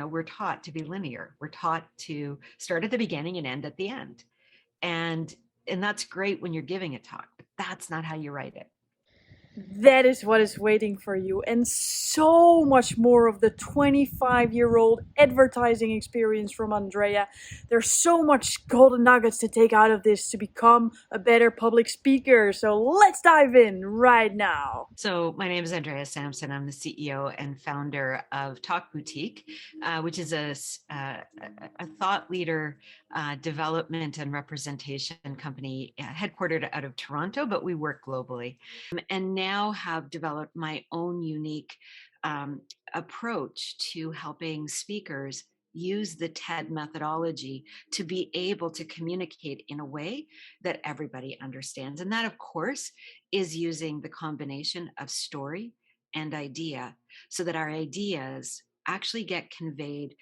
we're taught to be linear. We're taught to start at the beginning and end at the end. And that's great when you're giving a talk, but that's not how you write it. That is what is waiting for you, and so much more of the 25-year-old advertising experience from Andrea. There's so much golden nuggets to take out of this to become a better public speaker. So let's dive in right now. So my name is Andrea Sampson. I'm the CEO and founder of Talk Boutique, which is a thought leader development and representation company headquartered out of Toronto, but we work globally. And now have developed my own unique approach to helping speakers use the TED methodology to be able to communicate in a way that everybody understands. And that, of course, is using the combination of story and idea so that our ideas actually get conveyed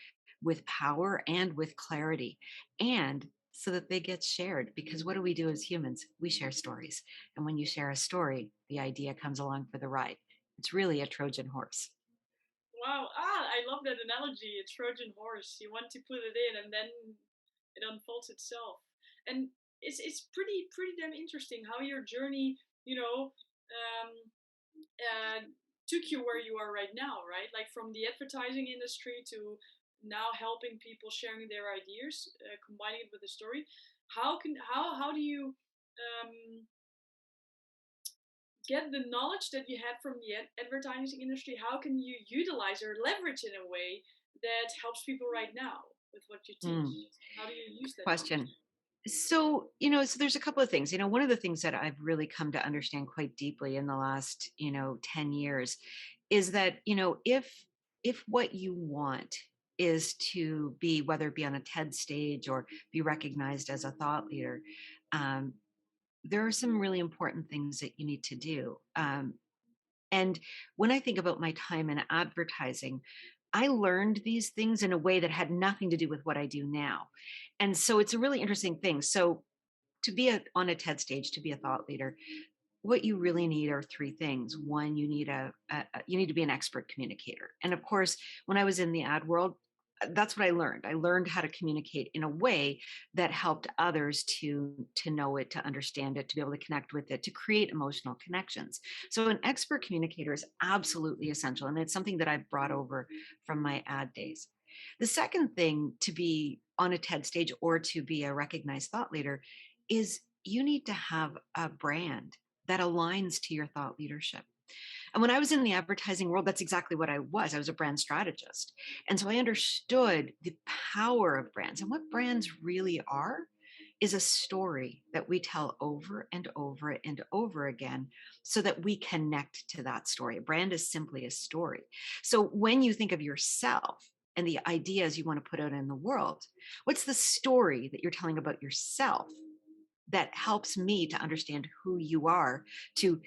with power and with clarity, and so that they get shared. Because what do we do as humans? We share stories. And when you share a story, the idea comes along for the ride. It's really a Trojan horse. Wow, I love that analogy. A Trojan horse. You want to put it in, and then it unfolds itself. And it's pretty damn interesting how your journey, um, took you where you are right now, right? Like from the advertising industry to now helping people sharing their ideas, combining it with a story. How do you um, get the knowledge that you had from the advertising industry? How can you utilize or leverage in a way that helps people right now with what you teach? Mm, How do you use that question. knowledge? So, so there's a couple of things. One of the things that I've really come to understand quite deeply in the last, 10 years is that, if what you want is to be, whether it be on a TED stage or be recognized as a thought leader, um, there are some really important things that you need to do. And when I think about my time in advertising, I learned these things in a way that had nothing to do with what I do now. And so it's a really interesting thing. So to be on a TED stage, to be a thought leader, what you really need are three things. One, you need you need to be an expert communicator. And of course, when I was in the ad world, that's what I learned. I learned how to communicate in a way that helped others to know it, to understand it, to be able to connect with it, to create emotional connections. So an expert communicator is absolutely essential, and it's something that I've brought over from my ad days. The second thing to be on a TED stage or to be a recognized thought leader is you need to have a brand that aligns to your thought leadership. And when I was in the advertising world, that's exactly what I was. I was a brand strategist. And so I understood the power of brands. And what brands really are is a story that we tell over and over and over again so that we connect to that story. A brand is simply a story. So when you think of yourself and the ideas you want to put out in the world, what's the story that you're telling about yourself that helps me to understand who you are, to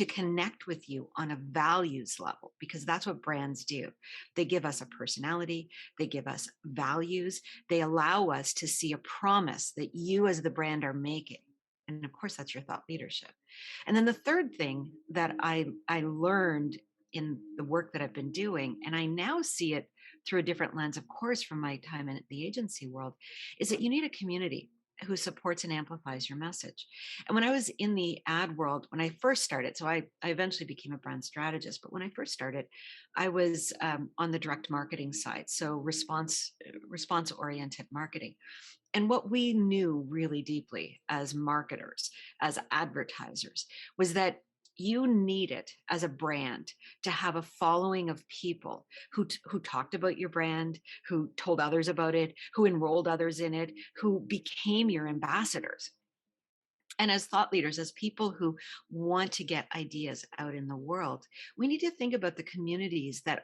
connect with you on a values level, because that's what brands do. They give us a personality, they give us values, they allow us to see a promise that you as the brand are making. And of course, that's your thought leadership. And then the third thing that I learned in the work that I've been doing, and I now see it through a different lens, of course, from my time in the agency world, is that you need a community who supports and amplifies your message. And when I was in the ad world, when I first started, so I eventually became a brand strategist, but when I first started, I was on the direct marketing side, so response oriented marketing. And what we knew really deeply as marketers, as advertisers, was that you needed as a brand to have a following of people who talked about your brand, who told others about it, who enrolled others in it, who became your ambassadors. And as thought leaders, as people who want to get ideas out in the world, we need to think about the communities that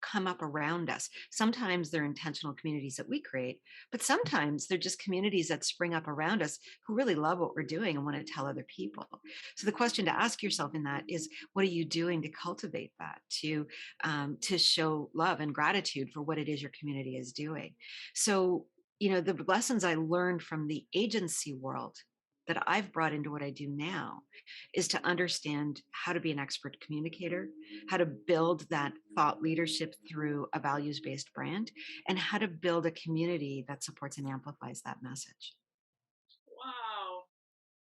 come up around us. Sometimes they're intentional communities that we create, but sometimes they're just communities that spring up around us who really love what we're doing and want to tell other people. So the question to ask yourself in that is, what are you doing to cultivate that, to show love and gratitude for what it is your community is doing? So the lessons I learned from the agency world that I've brought into what I do now is to understand how to be an expert communicator, how to build that thought leadership through a values based brand, and how to build a community that supports and amplifies that message. Wow.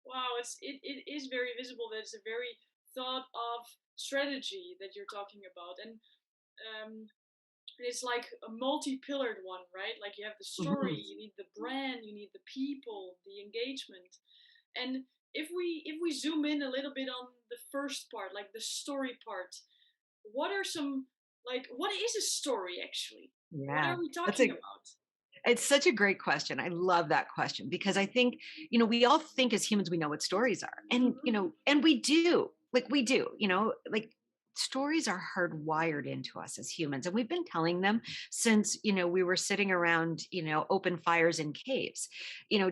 Wow, it is very visible that it's a very thought of strategy that you're talking about. And um it's like a multi-pillared one, right? Like you have the story, Mhm. you need the brand, you need the people, the engagement. And if we zoom in a little bit on the first part, like the story part, what are some, like, what is a story actually? What Yeah, are we that's talking a about? it's such a great question. I love that question because I think, we all think as humans we know what stories are. And, Hmm. and we do. Like we do, like stories are hardwired into us as humans. And we've been telling them since, we were sitting around, open fires in caves.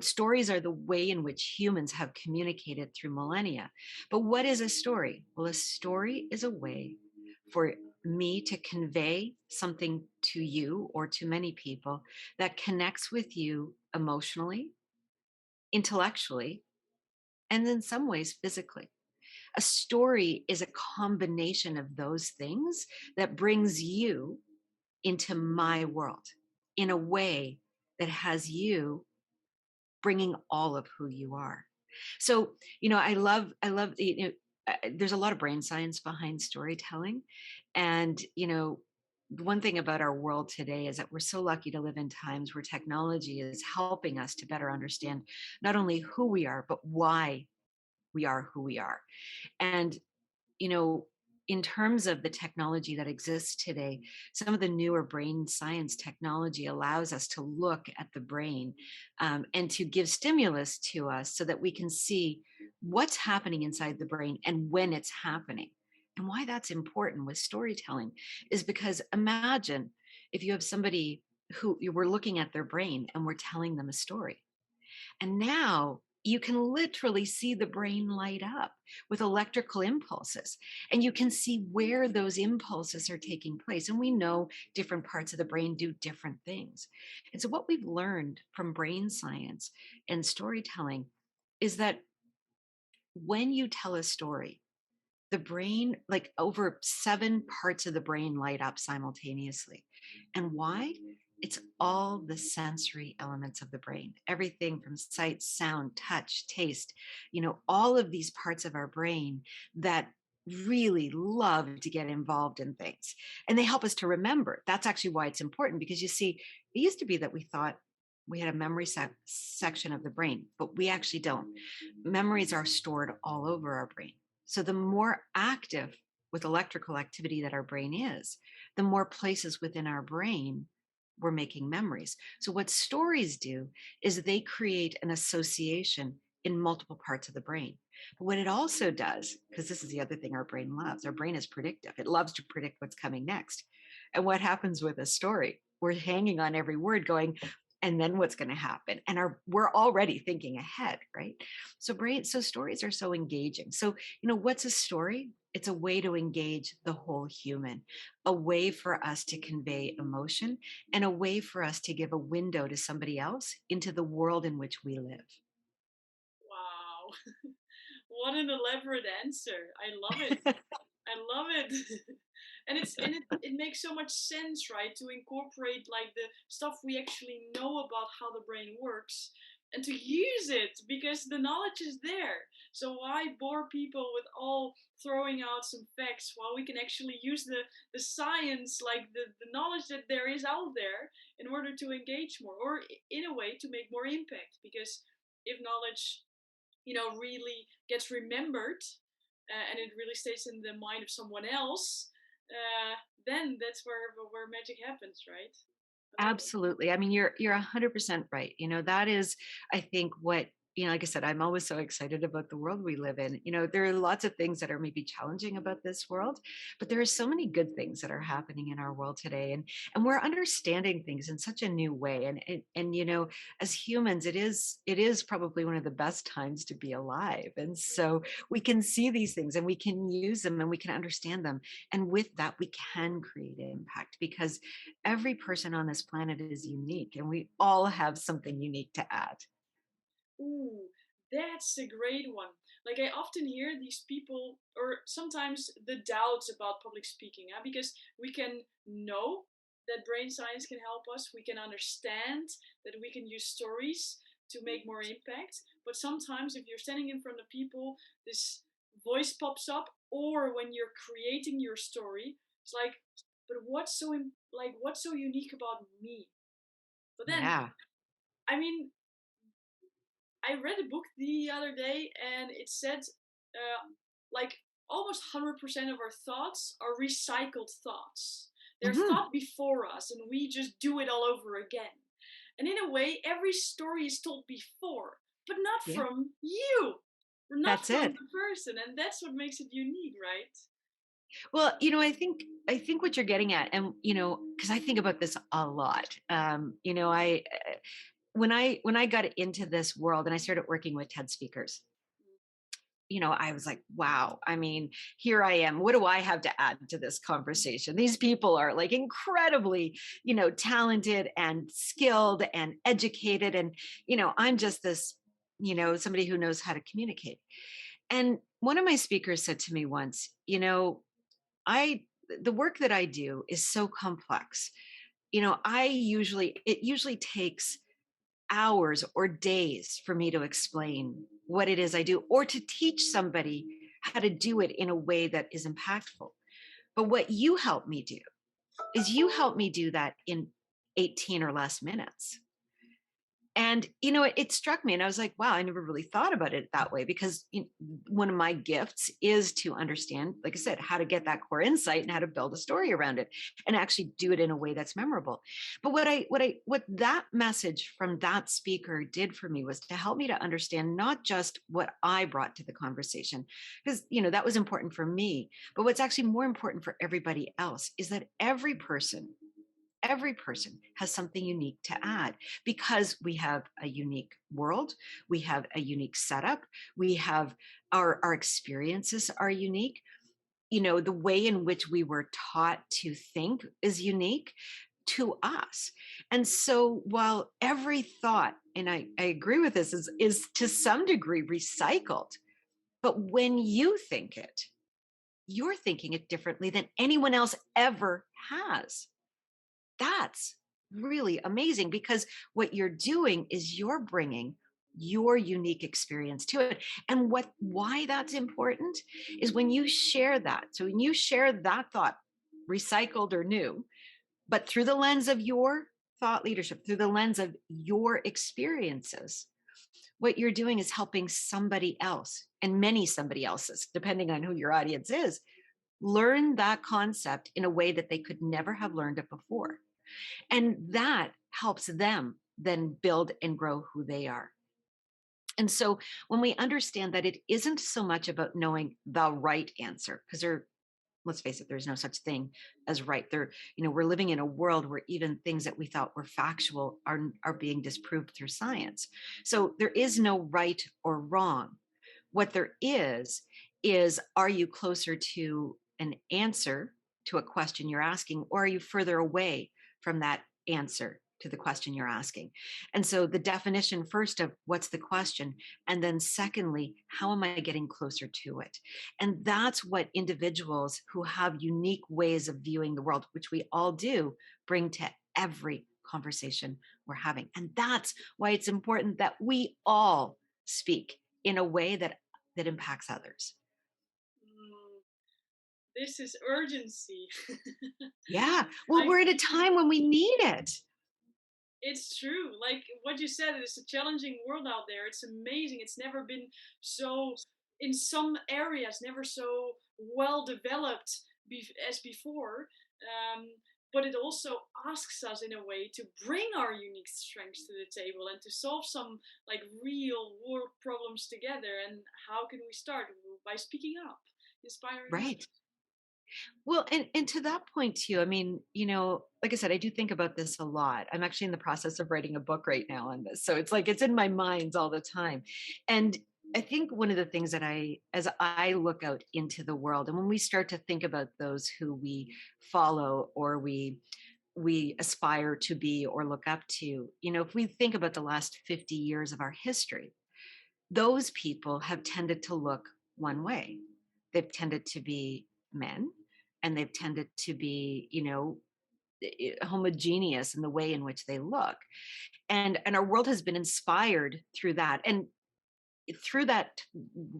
Stories are the way in which humans have communicated through millennia. But what is a story? Well, a story is a way for me to convey something to you or to many people that connects with you emotionally, intellectually, and in some ways physically. A story is a combination of those things that brings you into my world in a way that has you bringing all of who you are. So, I love, there's a lot of brain science behind storytelling. And, one thing about our world today is that we're so lucky to live in times where technology is helping us to better understand not only who we are, but why we are who we are. And you know, in terms of the technology that exists today, some of the newer brain science technology allows us to look at the brain and to give stimulus to us so that we can see what's happening inside the brain and when it's happening. And why that's important with storytelling is because imagine if you have somebody who you were looking at their brain and we're telling them a story. And now you can literally see the brain light up with electrical impulses, and you can see where those impulses are taking place. And we know different parts of the brain do different things. And so, what we've learned from brain science and storytelling is that when you tell a story, the brain, like over 7 parts of the brain light up simultaneously. And why? It's all the sensory elements of the brain, everything from sight, sound, touch, taste, all of these parts of our brain that really love to get involved in things. And they help us to remember. That's actually why it's important because you see, it used to be that we thought we had a memory section of the brain, but we actually don't. Memories are stored all over our brain. So the more active with electrical activity that our brain is, the more places within our brain we're making memories. So what stories do is they create an association in multiple parts of the brain. But what it also does, because this is the other thing our brain loves, our brain is predictive. It loves to predict what's coming next. And what happens with a story? We're hanging on every word going, and then what's going to happen? And we're already thinking ahead, right? So stories are so engaging. So what's a story? It's a way to engage the whole human, a way for us to convey emotion, and a way for us to give a window to somebody else into the world in which we live. Wow. What an elaborate answer. I love it. I love it. And it makes so much sense, right? To incorporate like the stuff we actually know about how the brain works and to use it because the knowledge is there. So why bore people with all throwing out some facts while we can actually use the science, like the knowledge that there is out there in order to engage more or in a way to make more impact because if knowledge, really gets remembered, and it really stays in the mind of someone else, then that's where magic happens, right? I love it. Absolutely. I mean, you're 100% right. That is, I think, what, like I said, I'm always so excited about the world we live in. There are lots of things that are maybe challenging about this world, but there are so many good things that are happening in our world today. And we're understanding things in such a new way. And as humans, it is probably one of the best times to be alive. And so we can see these things and we can use them and we can understand them. And with that, we can create impact because every person on this planet is unique and we all have something unique to add. Ooh, That's a great one. Like I often hear these people, or sometimes the doubts about public speaking, because we can know that brain science can help us, we can understand that we can use stories to make more impact. But sometimes, if you're standing in front of people, this voice pops up, or when you're creating your story, it's like, but what's so unique about me? But then, Yeah. I mean, I read a book the other day and it said like almost 100% of our thoughts are recycled thoughts. They're Hmm. thought before us and we just do it all over again. And in a way, every story is told before, but not Yeah. from you. We're not That's from it. the person, and that's what makes it unique, right? Well, I think what you're getting at, and because I think about this a lot. I when I got into this world and I started working with TED speakers, I was like, wow, I mean, here I am. What do I have to add to this conversation? These people are like incredibly, talented and skilled and educated. And, I'm just this, somebody who knows how to communicate. And one of my speakers said to me once, I, the work that I do is so complex. It usually takes hours or days for me to explain what it is I do or to teach somebody how to do it in a way that is impactful. But what you help me do is you help me do that in 18 or less minutes. And it struck me and I was like, wow, I never really thought about it that way, because one of my gifts is to understand, like I said, how to get that core insight and how to build a story around it and actually do it in a way that's memorable. But what that message from that speaker did for me was to help me to understand not just what I brought to the conversation, because that was important for me, but what's actually more important for everybody else is that every person has something unique to add, because we have a unique world, we have a unique setup, we have our experiences are unique. The way in which we were taught to think is unique to us. And so while every thought, and I agree with this, is to some degree recycled, but when you think it, you're thinking it differently than anyone else ever has. That's really amazing, because what you're doing is you're bringing your unique experience to it. And why that's important is when you share that. So when you share that thought, recycled or new, but through the lens of your thought leadership, through the lens of your experiences, what you're doing is helping somebody else, and many somebody else's, depending on who your audience is, learn that concept in a way that they could never have learned it before. And that helps them then build and grow who they are. And so when we understand that it isn't so much about knowing the right answer, because let's face it, there's no such thing as right. We're living in a world where even things that we thought were factual are being disproved through science. So there is no right or wrong. What there is, are you closer to an answer to a question you're asking, or are you further away from that answer to the question you're asking? And so the definition first of what's the question, and then secondly, how am I getting closer to it? And that's what individuals who have unique ways of viewing the world, which we all do, bring to every conversation we're having. And that's why it's important that we all speak in a way that impacts others. Mm, this is urgency. Yeah. Well, I we're at a time when we need it. It's true. Like what you said, it's a challenging world out there. It's amazing. It's never been so, in some areas, never so well developed as before. Um, but it also asks us in a way to bring our unique strengths to the table and to solve some like real world problems together. And how can we start? By speaking up, inspiring Right. others. Well, and to that point too, I mean, like I said, I do think about this a lot. I'm actually in the process of writing a book right now on this. So it's like it's in my mind all the time. And I think one of the things that as I look out into the world, and when we start to think about those who we follow or we aspire to be or look up to, if we think about the last 50 years of our history, those people have tended to look one way. They've tended to be men, and they've tended to be, homogeneous in the way in which they look. And our world has been inspired through that. And through that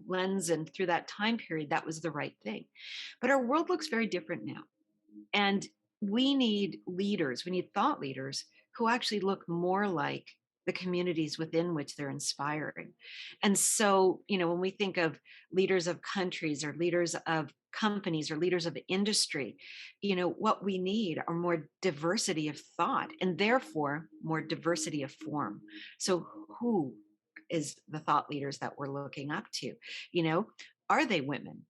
lens and through that time period, that was the right thing. But our world looks very different now. And we need leaders, we need thought leaders who actually look more like the communities within which they're inspiring. And so, when we think of leaders of countries or leaders of companies or leaders of industry, what we need are more diversity of thought and therefore more diversity of form. So, who is the thought leaders that we're looking up to? Are they women?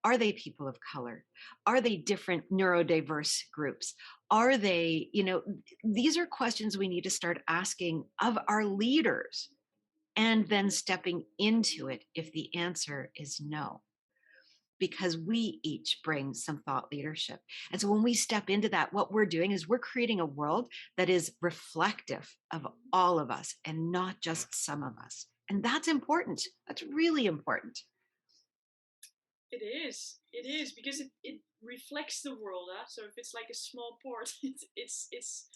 Are they people of color? Are they different neurodiverse groups? Are they, these are questions we need to start asking of our leaders and then stepping into it if the answer is no, because we each bring some thought leadership. And so when we step into that, what we're doing is we're creating a world that is reflective of all of us and not just some of us. And that's important. That's really important. It is. It is because it reflects the world. Huh? So if it's like a small port, it's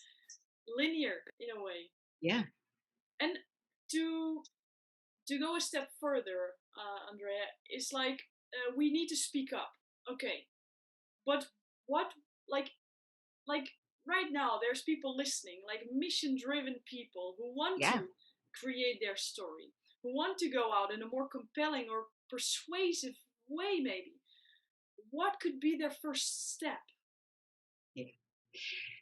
linear in a way. Yeah. And to to go a step further, Andrea, it's like we need to speak up. Okay, but what like like right now there's people listening, like mission-driven people who want Yeah. to create their story, who want to go out in a more compelling or persuasive way, maybe. What could be their first step? Yeah.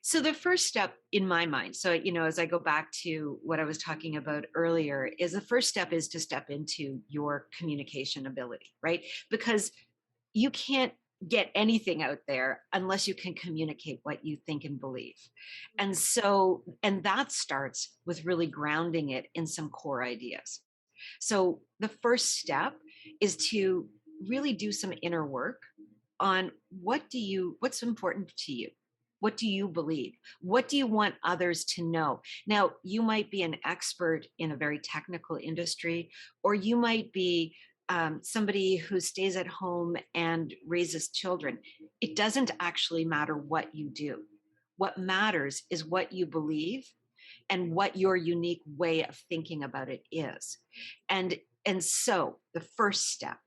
So the first step in my mind, so as I go back to what I was talking about earlier, is the first step is to step into your communication ability, right? Because you can't get anything out there unless you can communicate what you think and believe. And so, and that starts with really grounding it in some core ideas. So the first step is to really do some inner work on what's important to you. What do you believe? What do you want others to know? Now, you might be an expert in a very technical industry, or you might be somebody who stays at home and raises children. It doesn't actually matter what you do. What matters is what you believe and what your unique way of thinking about it is. And and so the first step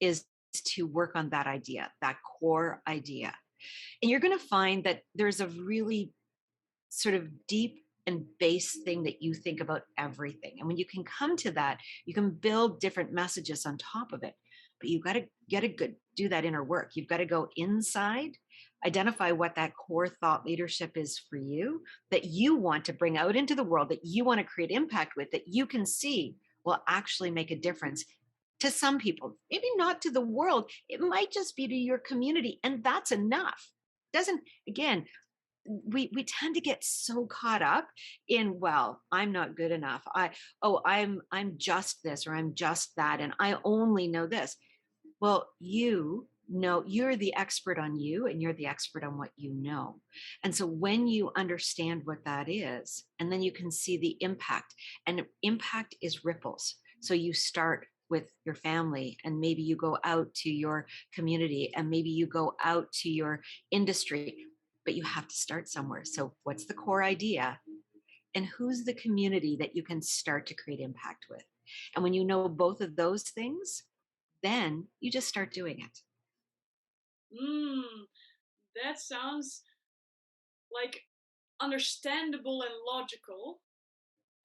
is to work on that idea, that core idea. And you're going to find that there's a really sort of deep and base thing that you think about everything. And when you can come to that, you can build different messages on top of it. But you've got to get a good do that inner work. You've got to go inside, identify what that core thought leadership is for you, that you want to bring out into the world, that you want to create impact with, that you can see will actually make a difference to some people, maybe not to the world. It might just be to your community, and that's enough. Doesn't again, we tend to get so caught up in, well, I'm not good enough, I'm just this or I'm just that and I only know this. Well, you know, you're the expert on you and you're the expert on what you know. And so when you understand what that is, and then you can see the impact, and impact is ripples. So you start with your family, and maybe you go out to your community, and maybe you go out to your industry, but you have to start somewhere. So what's the core idea? And who's the community that you can start to create impact with? And when you know both of those things, then you just start doing it. Mm, that sounds like understandable and logical.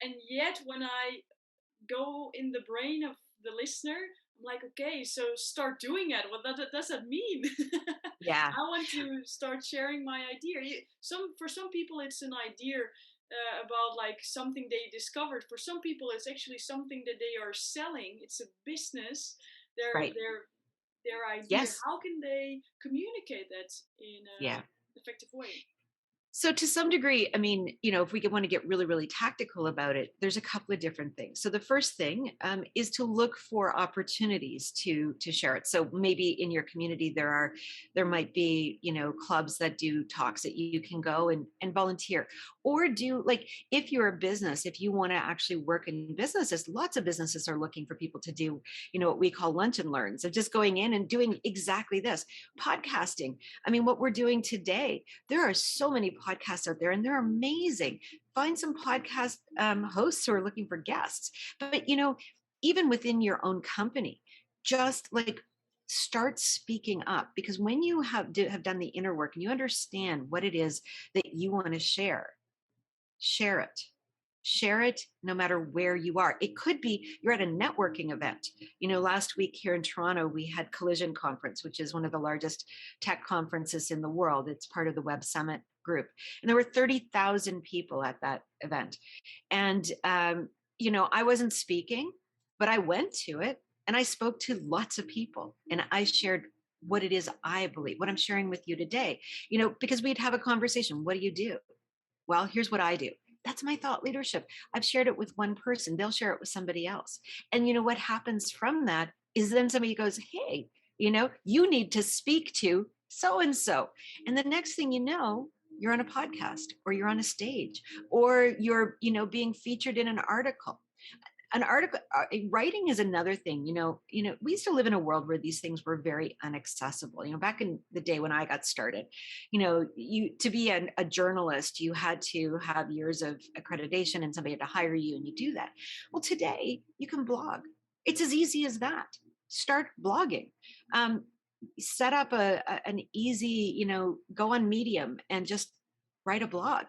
And yet, when I go in the brain of the listener, I'm like, okay, so start doing it. What does that mean? Yeah, I want to start sharing my idea. Some for some people, it's an idea about like something they discovered. For some people, it's actually something that they are selling. It's a business. Their right. their their idea. Yes. How can they communicate that in Yeah. an effective way? So to some degree, I mean, if we want to get really, really tactical about it, there's a couple of different things. So the first thing is to look for opportunities to share it. So maybe in your community there might be clubs that do talks that you can go and volunteer, or do, like, if you're a business, if you want to actually work in businesses, lots of businesses are looking for people to do what we call lunch and learns, of just going in and doing exactly this. Podcasting. I mean, what we're doing today, there are so many podcasts out there and they're amazing. Find some podcast hosts who are looking for guests. But, even within your own company, just like start speaking up, because when you have done the inner work and you understand what it is that you want to share, share it. Share it no matter where you are. It could be you're at a networking event. Last week here in Toronto, we had Collision Conference, which is one of the largest tech conferences in the world. It's part of the Web Summit group. And there were 30,000 people at that event. And, I wasn't speaking, but I went to it and I spoke to lots of people and I shared what it is I believe, what I'm sharing with you today, because we'd have a conversation. What do you do? Well, here's what I do. That's my thought leadership. I've shared it with one person, they'll share it with somebody else. And what happens from that is then somebody goes, hey, you need to speak to so and so. And the next thing you know, you're on a podcast or you're on a stage or you're, being featured in an article. Writing is another thing. We used to live in a world where these things were very inaccessible. Back in the day when I got started, you to be a journalist, you had to have years of accreditation and somebody had to hire you, and you do that. Well, today you can blog. It's as easy as that. Start blogging. Set up an easy, go on Medium and just write a blog.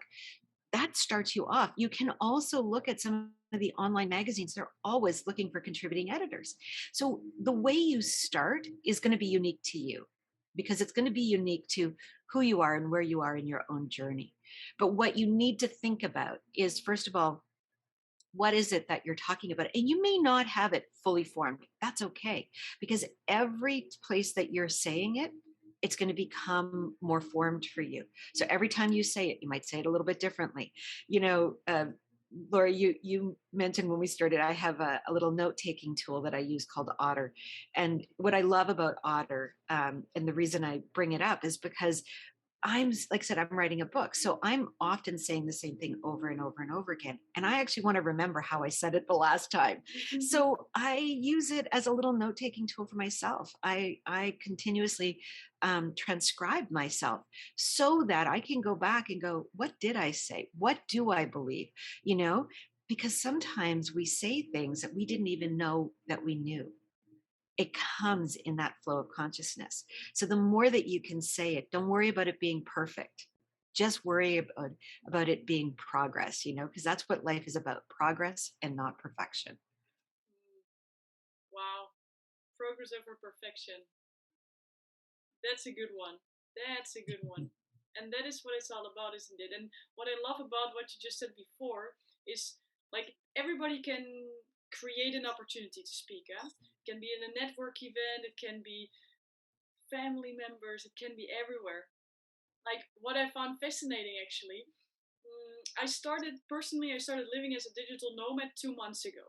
That starts you off. You can also look at some of the online magazines. They're always looking for contributing editors. So the way you start is going to be unique to you, because it's going to be unique to who you are and where you are in your own journey. But what you need to think about is, first of all, what is it that you're talking about? And you may not have it fully formed. That's okay, because every place that you're saying it, it's going to become more formed for you. So every time you say it, you might say it a little bit differently. You know, uh, Laura, you mentioned when we started, I have a little note taking tool that I use called Otter. And what I love about Otter, and the reason I bring it up, is because like I said, I'm writing a book. So I'm often saying the same thing over and over and over again. And I actually want to remember how I said it the last time. So I use it as a little note taking tool for myself. I continuously transcribe myself so that I can go back and go, what did I say? What do I believe? You know, because sometimes we say things that we didn't even know that we knew. It comes in that flow of consciousness. So the more that you can say it, don't worry about it being perfect. Just worry about it being progress, because that's what life is about, progress and not perfection. Wow, progress over perfection. That's a good one. That's a good one. And that is what it's all about, isn't it? And what I love about what you just said before is, like, everybody can create an opportunity to speak. It can be in a network event, it can be family members, it can be everywhere. Like, what I found fascinating actually, I started living as a digital nomad 2 months ago.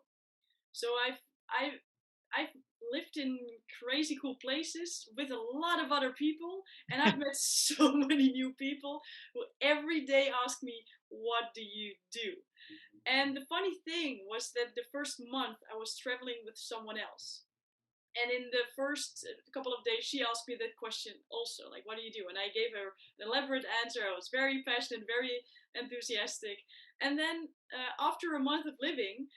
So I've lived in crazy cool places with a lot of other people, and I've met so many new people who every day ask me, "What do you do?" And the funny thing was that the first month I was traveling with someone else. And in the first couple of days, she asked me that question also, like, "What do you do?" And I gave her an elaborate answer. I was very passionate, very enthusiastic. And then after a month of living,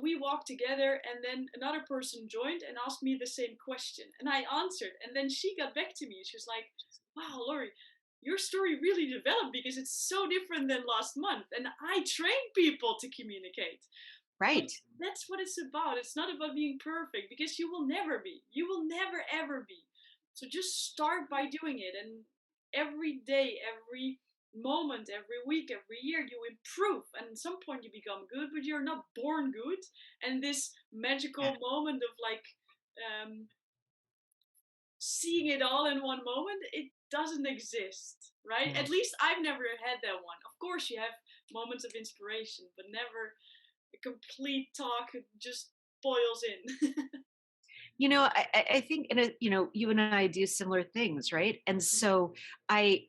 we walked together, and then another person joined and asked me the same question. And I answered. And then she got back to me. She was like, "Wow, Laurie, your story really developed because it's so different than last month. And I train people to communicate." But Right. that's what it's about. It's not about being perfect, because you will never be. You will never ever be. So just start by doing it, and every day, every moment, every week, every year you improve, and at some point you become good, but you're not born good. And this Yeah. magical moment of, like, um, seeing it all in one moment, it doesn't exist, right? Yeah. At least I've never had that one. Of course, you have moments of inspiration, but never a complete talk just boils in. I think you and I do similar things, right? And so I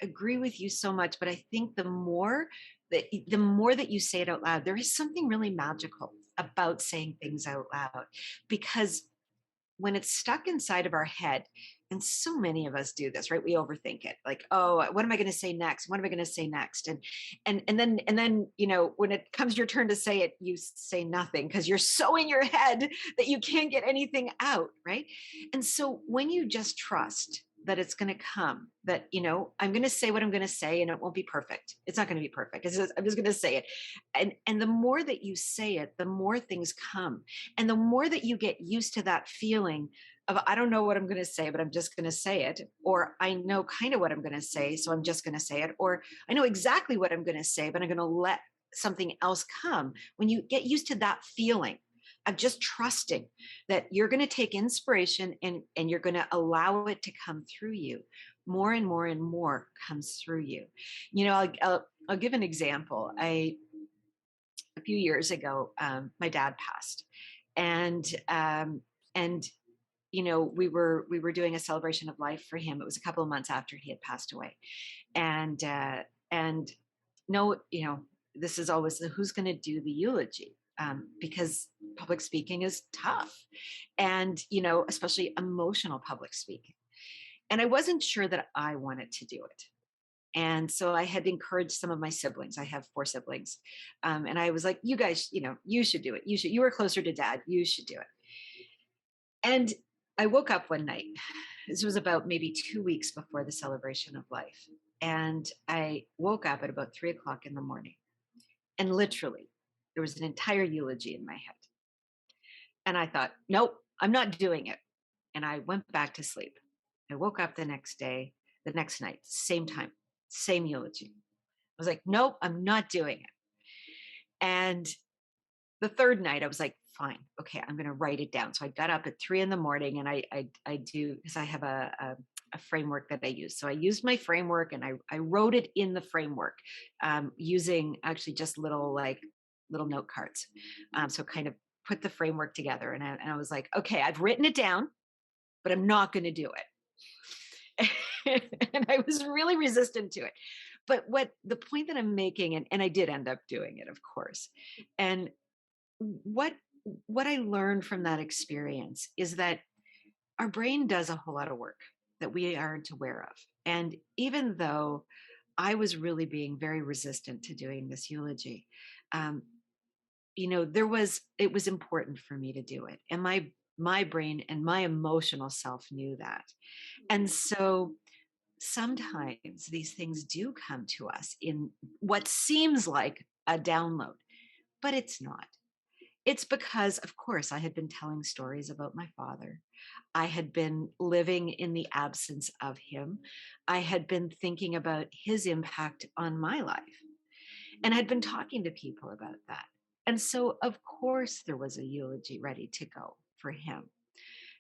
agree with you so much, but I think the more that you say it out loud, there is something really magical about saying things out loud, because when it's stuck inside of our head, and so many of us do this, right? We overthink it, like, oh, what am I going to say next, what am I going to say next, and then when it comes your turn to say it, you say nothing because you're so in your head that you can't get anything out, right? And so when you just trust that it's going to come, that I'm going to say what I'm going to say, and it won't be perfect, it's not going to be perfect, I'm just going to say it, and the more that you say it, the more things come, and the more that you get used to that feeling of, I don't know what I'm going to say, but I'm just going to say it, or I know kind of what I'm going to say, so I'm just going to say it, or I know exactly what I'm going to say, but I'm going to let something else come. When you get used to that feeling of just trusting that you're going to take inspiration, and you're going to allow it to come through you, more and more and more comes through you. I'll give an example. A few years ago, my dad passed, and and we were doing a celebration of life for him. It was a couple of months after he had passed away, and no, this is always who's going to do the eulogy, because public speaking is tough, and especially emotional public speaking. And I wasn't sure that I wanted to do it. And so I had encouraged some of my siblings. I have 4 siblings. And I was like, you guys, you should do it. You were closer to dad. You should do it. And I woke up one night. This was about maybe 2 weeks before the celebration of life. And I woke up at about 3 o'clock in the morning. And literally, there was an entire eulogy in my head. And I thought, nope, I'm not doing it. And I went back to sleep. I woke up the next night, same time, same eulogy. I was like, nope, I'm not doing it. And the third night, I was like, fine, okay, I'm going to write it down. So I got up at 3 in the morning, and I do, because I have a framework that I use. So I used my framework, and I wrote it in the framework, using actually just little note cards. So kind of put the framework together, and I was like, okay, I've written it down, but I'm not going to do it. And I was really resistant to it. But what the point that I'm making, and I did end up doing it, of course. And what what I learned from that experience is that our brain does a whole lot of work that we aren't aware of. And even though I was really being very resistant to doing this eulogy, um, it was important for me to do it. And my brain and my emotional self knew that. And so sometimes these things do come to us in what seems like a download, but it's not. It's because, of course, I had been telling stories about my father. I had been living in the absence of him. I had been thinking about his impact on my life, and had been talking to people about that. And so, of course, there was a eulogy ready to go for him.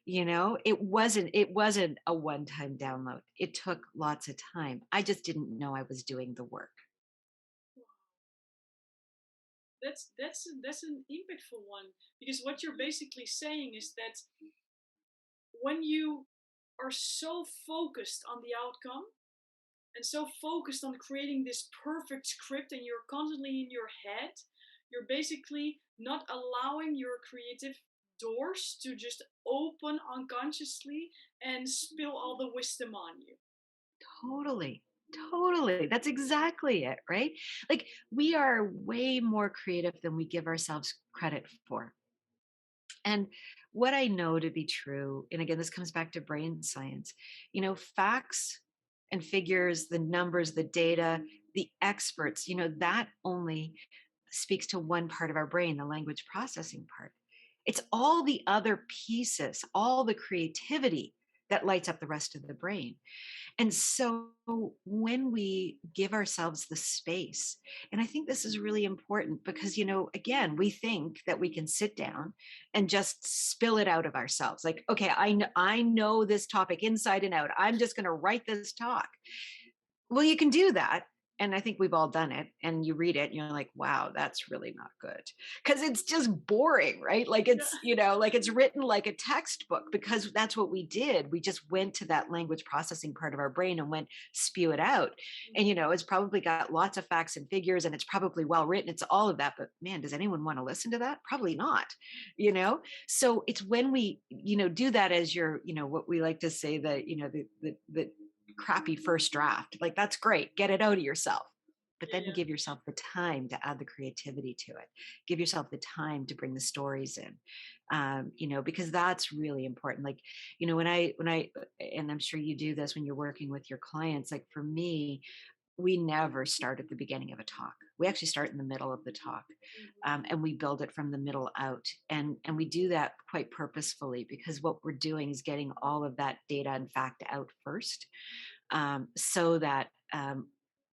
It wasn't a one-time download. It took lots of time. I just didn't know I was doing the work. That's an impactful one, because what you're basically saying is that when you are so focused on the outcome and so focused on creating this perfect script, and you're constantly in your head, you're basically not allowing your creative doors to just open unconsciously and spill all the wisdom on you. Totally. Totally. That's exactly it, right? Like, we are way more creative than we give ourselves credit for. And what I know to be true, and again, this comes back to brain science, facts and figures, the numbers, the data, the experts, that only speaks to one part of our brain, the language processing part. It's all the other pieces, all the creativity that lights up the rest of the brain. And so when we give ourselves the space, and I think this is really important because, again, we think that we can sit down and just spill it out of ourselves. Like, okay, I know this topic inside and out. I'm just going to write this talk. Well, you can do that. And I think we've all done it. And you read it and you're like, wow, that's really not good. Because it's just boring, right? Like Yeah. like it's written like a textbook because that's what we did. We just went to that language processing part of our brain and went spew it out. And, it's probably got lots of facts and figures and it's probably well written. It's all of that. But man, does anyone want to listen to that? Probably not, you know? So it's when we, do that as your, what we like to say that, the crappy first draft. Like, that's great. Get it out of yourself. But Yeah, then yeah. give yourself the time to add the creativity to it. Give yourself the time to bring the stories in, because that's really important. Like, and I'm sure you do this when you're working with your clients. Like for me, we never start at the beginning of a talk. We actually start in the middle of the talk, Mhm. and we build it from the middle out. And we do that quite purposefully because what we're doing is getting all of that data and fact out first, so that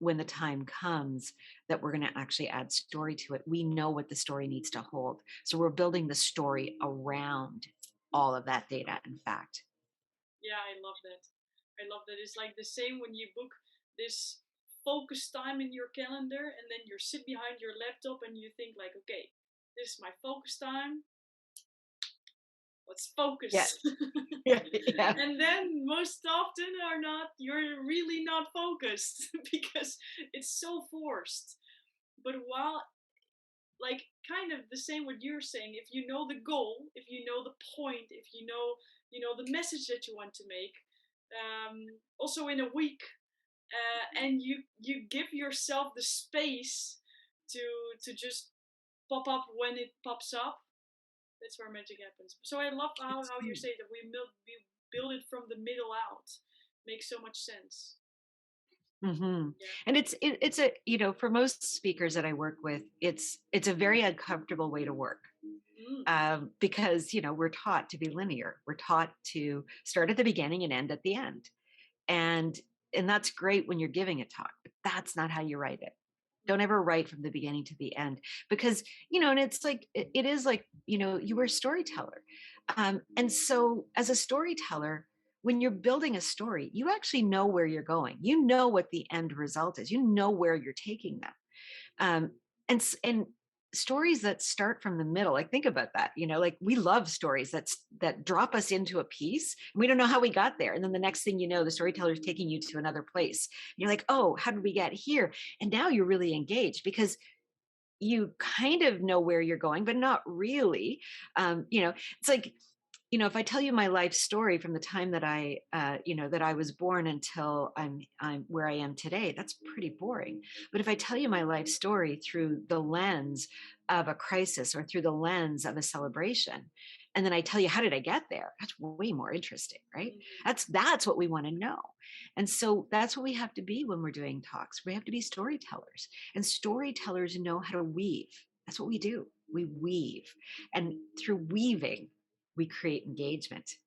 when the time comes that we're going to actually add story to it, we know what the story needs to hold. So we're building the story around all of that data and fact. Yeah, I love that. I love that. It's like the same when you book this focus time in your calendar and then you sit behind your laptop and you think like, okay, this is my focus time. Let's Yeah. focus. Yeah. Yeah. And then most often or not, you're really not focused because it's so forced. But while like kind of the same what you're saying, if you know the goal, if you know the point, if you know the message that you want to make, also in a week, and you give yourself the space to to just pop up when it pops up, that's where magic happens. So I love how you say that we build it from the middle out. Makes so much sense. Hmm. Yeah. And it's a, for most speakers that I work with, it's a very uncomfortable way to work, Mm. because we're taught to be linear. We're taught to start at the beginning and end at the end, and and that's great when you're giving a talk, but that's not how you write it. Don't ever write from the beginning to the end, because and it's like it is like, you were a storyteller, and so as a storyteller, when you're building a story, you actually know where you're going. You know what the end result is. You know where you're taking them. And stories that start from the middle, like, think about that. Like, we love stories that drop us into a piece and we don't know how we got there, and then the next thing you know, the storyteller is taking you to another place. You're like, oh, how did we get here? And now you're really engaged because you kind of know where you're going, but not really. It's like, if I tell you my life story from the time that I was born until I'm where I am today, that's pretty boring. But if I tell you my life story through the lens of a crisis or through the lens of a celebration, and then I tell you how did I get there, that's way more interesting, right? Mhm. That's what we want to know. And so that's what we have to be when we're doing talks. We have to be storytellers, and storytellers know how to weave. That's what we do. We weave, and through weaving we create engagement.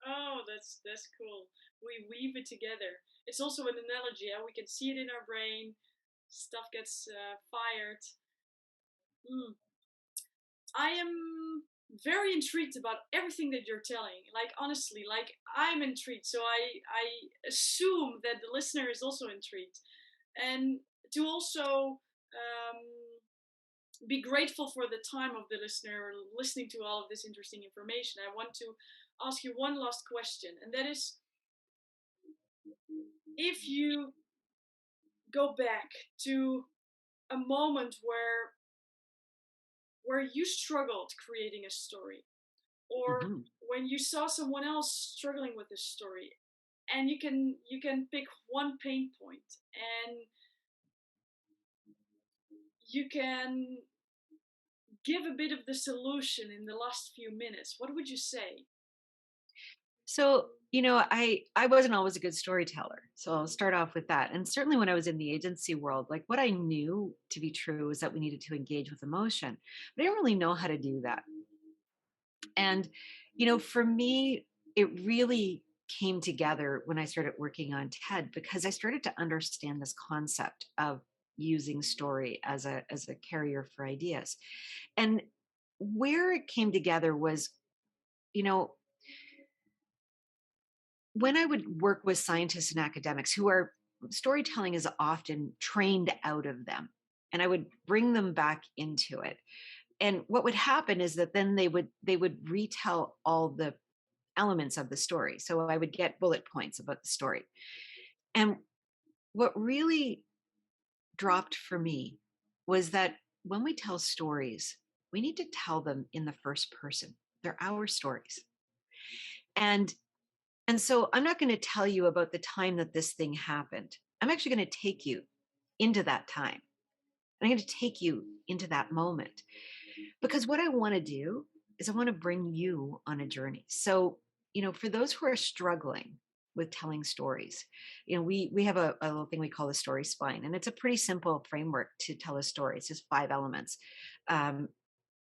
Oh, that's cool. We weave it together. It's also an analogy. Yeah? We can see it in our brain. Stuff gets fired. Mm. I am very intrigued about everything that you're telling. Like honestly, like I'm intrigued. So I assume that the listener is also intrigued, and to also be grateful for the time of the listener listening to all of this interesting information. I want to ask you one last question, and that is if you go back to a moment where you struggled creating a story, or Mhm. when you saw someone else struggling with this story, and you can pick one pain point and you can give a bit of the solution in the last few minutes, what would you say? So, I wasn't always a good storyteller. So I'll start off with that. And certainly when I was in the agency world, like, what I knew to be true is that we needed to engage with emotion. But I didn't really know how to do that. And, for me, it really came together when I started working on TED because I started to understand this concept of using story as a carrier for ideas. And where it came together was, you know, when I would work with scientists and academics who are storytelling is often trained out of them, and I would bring them back into it. And what would happen is that then they would retell all the elements of the story. So I would get bullet points about the story. And what really dropped for me was that when we tell stories, we need to tell them in the first person. They're our stories. And so I'm not going to tell you about the time that this thing happened. I'm actually going to take you into that time. I'm going to take you into that moment because what I want to do is I want to bring you on a journey. So, for those who are struggling with telling stories, we have a little thing we call the story spine, and it's a pretty simple framework to tell a story. It's just 5 elements. Um,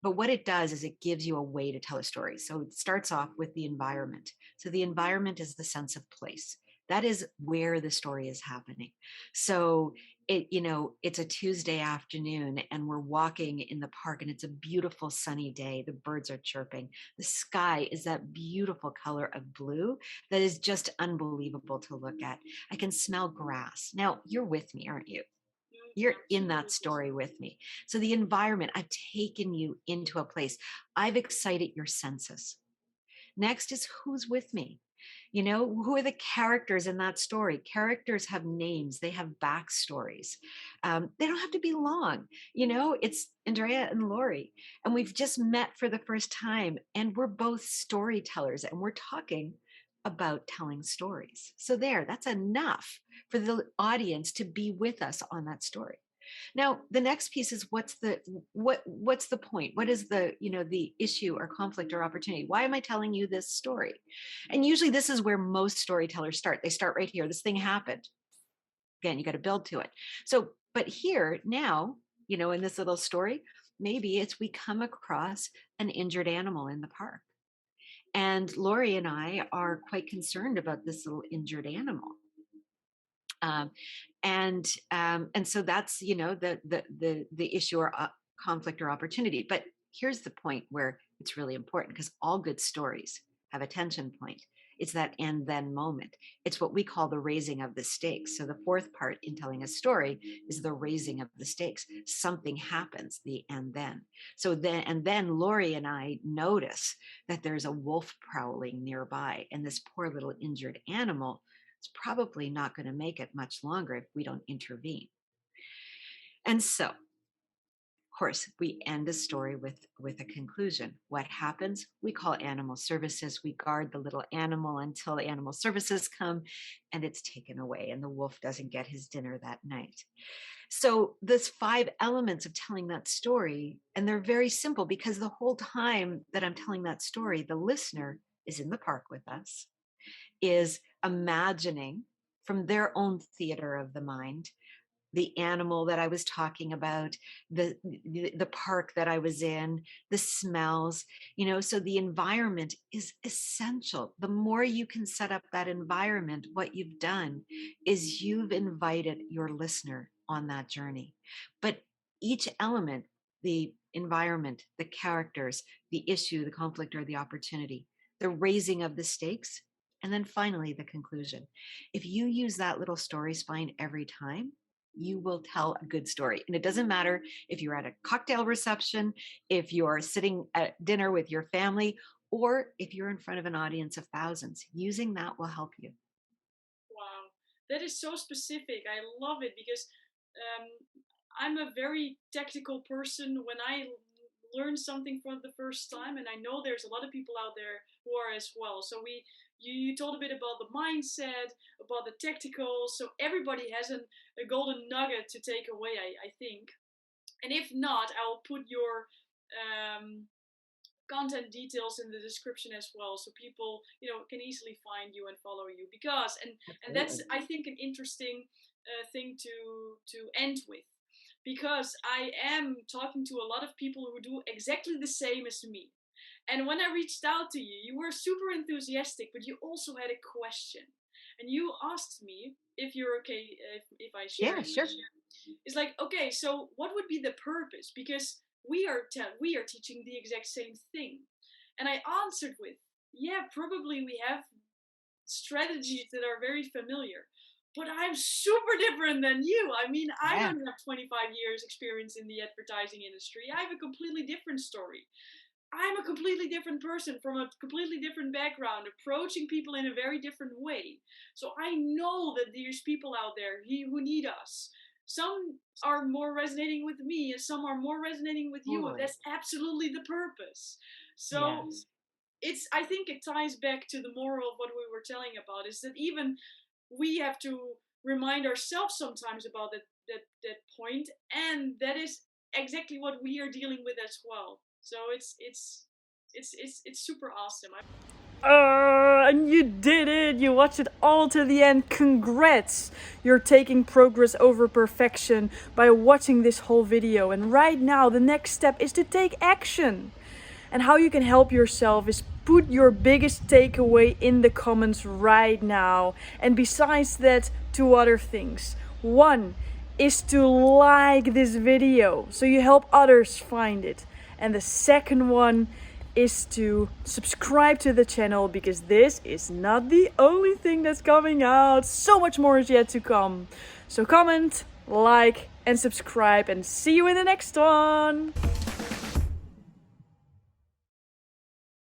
but what it does is it gives you a way to tell a story. So it starts off with the environment. So the environment is the sense of place. That is where the story is happening. So it's a Tuesday afternoon and we're walking in the park and it's a beautiful sunny day. The birds are chirping. The sky is that beautiful color of blue that is just unbelievable to look at. I can smell grass. Now, you're with me, aren't you? You're in that Absolutely. story with me. So the environment, I've taken you into a place. I've excited your senses. Next is who's with me. Who are the characters in that story? Characters have names, they have backstories. They don't have to be long. It's Andrea and Laurie, and we've just met for the first time, and we're both storytellers, and we're talking about telling stories. So, that's enough for the audience to be with us on that story. Now, the next piece is what's the point? What is the issue or conflict or opportunity? Why am I telling you this story? And usually this is where most storytellers start. They start right here. This thing happened. Again, you got to build to it. So, but here now, in this little story, maybe it's we come across an injured animal in the park. And Lori and I are quite concerned about this little injured animal. Um, and so that's the issue or conflict or opportunity. But here's the point where it's really important because all good stories have a tension point. It's that and then moment. It's what we call the raising of the stakes. So the fourth part in telling a story is the raising of the stakes. Something happens, the and then. So then Lori and I notice that there's a wolf prowling nearby, and this poor little injured animal is probably not going to make it much longer if we don't intervene. And so, of course, we end the story with a conclusion. What happens? We call animal services. We guard the little animal until animal services come and it's taken away and the wolf doesn't get his dinner that night. So there's 5 elements of telling that story, and they're very simple because the whole time that I'm telling that story, the listener is in the park with us, is imagining from their own theater of the mind the animal that I was talking about, the park that I was in, the smells, so the environment is essential. The more you can set up that environment, what you've done is you've invited your listener on that journey. But each element, the environment, the characters, the issue, the conflict, or the opportunity, the raising of the stakes, and then finally the conclusion. If you use that little story spine every time, you will tell a good story. And it doesn't matter if you're at a cocktail reception, if you're sitting at dinner with your family, or if you're in front of an audience of thousands. Using that will help you. Wow, that is so specific. I love it because um, I'm a very technical person. When I learn something for the first time, and I know there's a lot of people out there who are as well. So you told a bit about the mindset, about the technical. So everybody has a golden nugget to take away, I think. And if not, I'll put your content details in the description as well, so people can easily find you and follow you. Because and that's, Absolutely. I think, an interesting thing to end with, because I am talking to a lot of people who do exactly the same as me. And when I reached out to you, you were super enthusiastic, but you also had a question. And you asked me if you're okay if I share Yeah, it. sure. It's like, okay, so what would be the purpose? Because we are teaching the exact same thing. And I answered with, yeah, probably we have strategies that are very familiar. But I'm super different than you. I mean, I Yeah. don't have 25 years experience in the advertising industry. I have a completely different story. I'm a completely different person from a completely different background, approaching people in a very different way. So I know that there's people out there who need us. Some are more resonating with me, and some are more resonating with you. Totally. That's absolutely the purpose. So Yes. it's I think it ties back to the moral of what we were telling about is that even we have to remind ourselves sometimes about that point, and that is exactly what we are dealing with as well. So it's super awesome. And you did it! You watched it all to the end. Congrats! You're taking progress over perfection by watching this whole video. And right now, the next step is to take action. And how you can help yourself is put your biggest takeaway in the comments right now. And besides that, two other things. One is to like this video so you help others find it. And the second one is to subscribe to the channel, because this is not the only thing that's coming out. So much more is yet to come. So comment, like, and subscribe, and see you in the next one.